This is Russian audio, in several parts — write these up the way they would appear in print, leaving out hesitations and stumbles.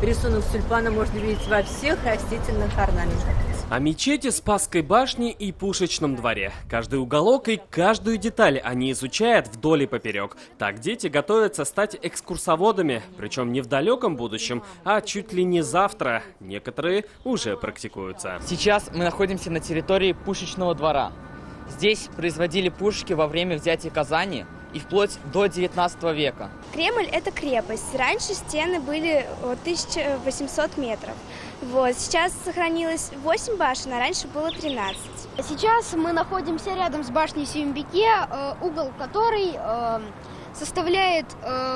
рисунок тюльпана можно видеть во всех растительных орнаментах. О мечети, Спасской башне и Пушечном дворе. Каждый уголок и каждую деталь они изучают вдоль и поперек. Так дети готовятся стать экскурсоводами, причем не в далеком будущем, а чуть ли не завтра. Некоторые уже практикуются. Сейчас мы находимся на территории Пушечного двора. Здесь производили пушки во время взятия Казани и вплоть до 19 века. Кремль – это крепость. Раньше стены были 1800 метров. Вот. Сейчас сохранилось 8 башен, а раньше было 13. Сейчас мы находимся рядом с башней Сюмбике, угол которой составляет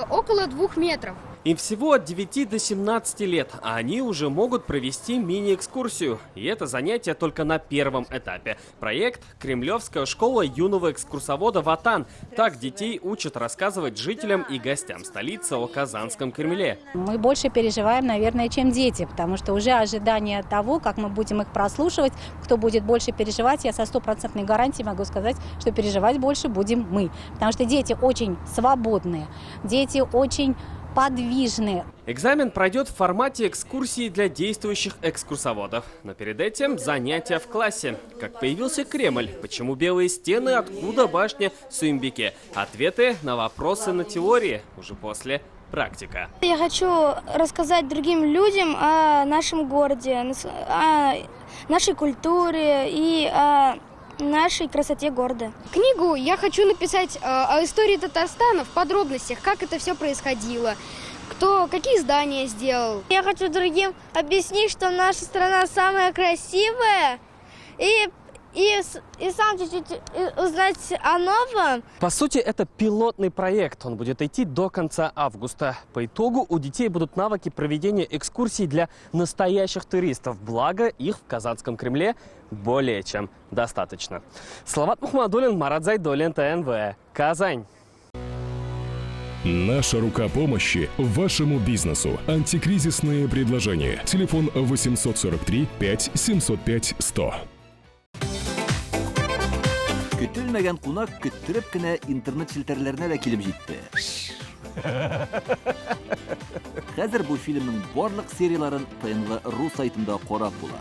около 2 метров. Им всего от 9 до 17 лет, а они уже могут провести мини-экскурсию. И это занятие только на первом этапе. Проект «Кремлевская школа юного экскурсовода Ватан». Так детей учат рассказывать жителям и гостям столицы о Казанском Кремле. Мы больше переживаем, наверное, чем дети, потому что уже ожидание того, как мы будем их прослушивать, кто будет больше переживать, я со стопроцентной гарантией могу сказать, что переживать больше будем мы. Потому что дети очень свободные, дети очень подвижные. Экзамен пройдет в формате экскурсии для действующих экскурсоводов. Но перед этим занятия в классе. Как появился Кремль? Почему белые стены? Откуда башня Сюмбике? Ответы на вопросы на теории уже после практика. Я хочу рассказать другим людям о нашем городе, о нашей культуре и о нашей красоте города. Книгу я хочу написать о истории Татарстана в подробностях, как это все происходило, кто какие здания сделал. Я хочу другим объяснить, что наша страна самая красивая, и сам чуть-чуть узнать о новом. По сути, это пилотный проект. Он будет идти до конца августа. По итогу у детей будут навыки проведения экскурсий для настоящих туристов. Благо, их в Казанском Кремле более чем достаточно. Салават Мухаммадуллин, Марат Зайдуллин, ТНВ. Казань. Наша рука помощи вашему бизнесу. Антикризисные предложения. Телефон 843 5 705 100. Көтелмәгән кунак көттөреп кенә интернет челтәрләренә дә килеп җитте. Хәзер бу фильмның барлык серияларын ТНВ.ру сайтында карап була.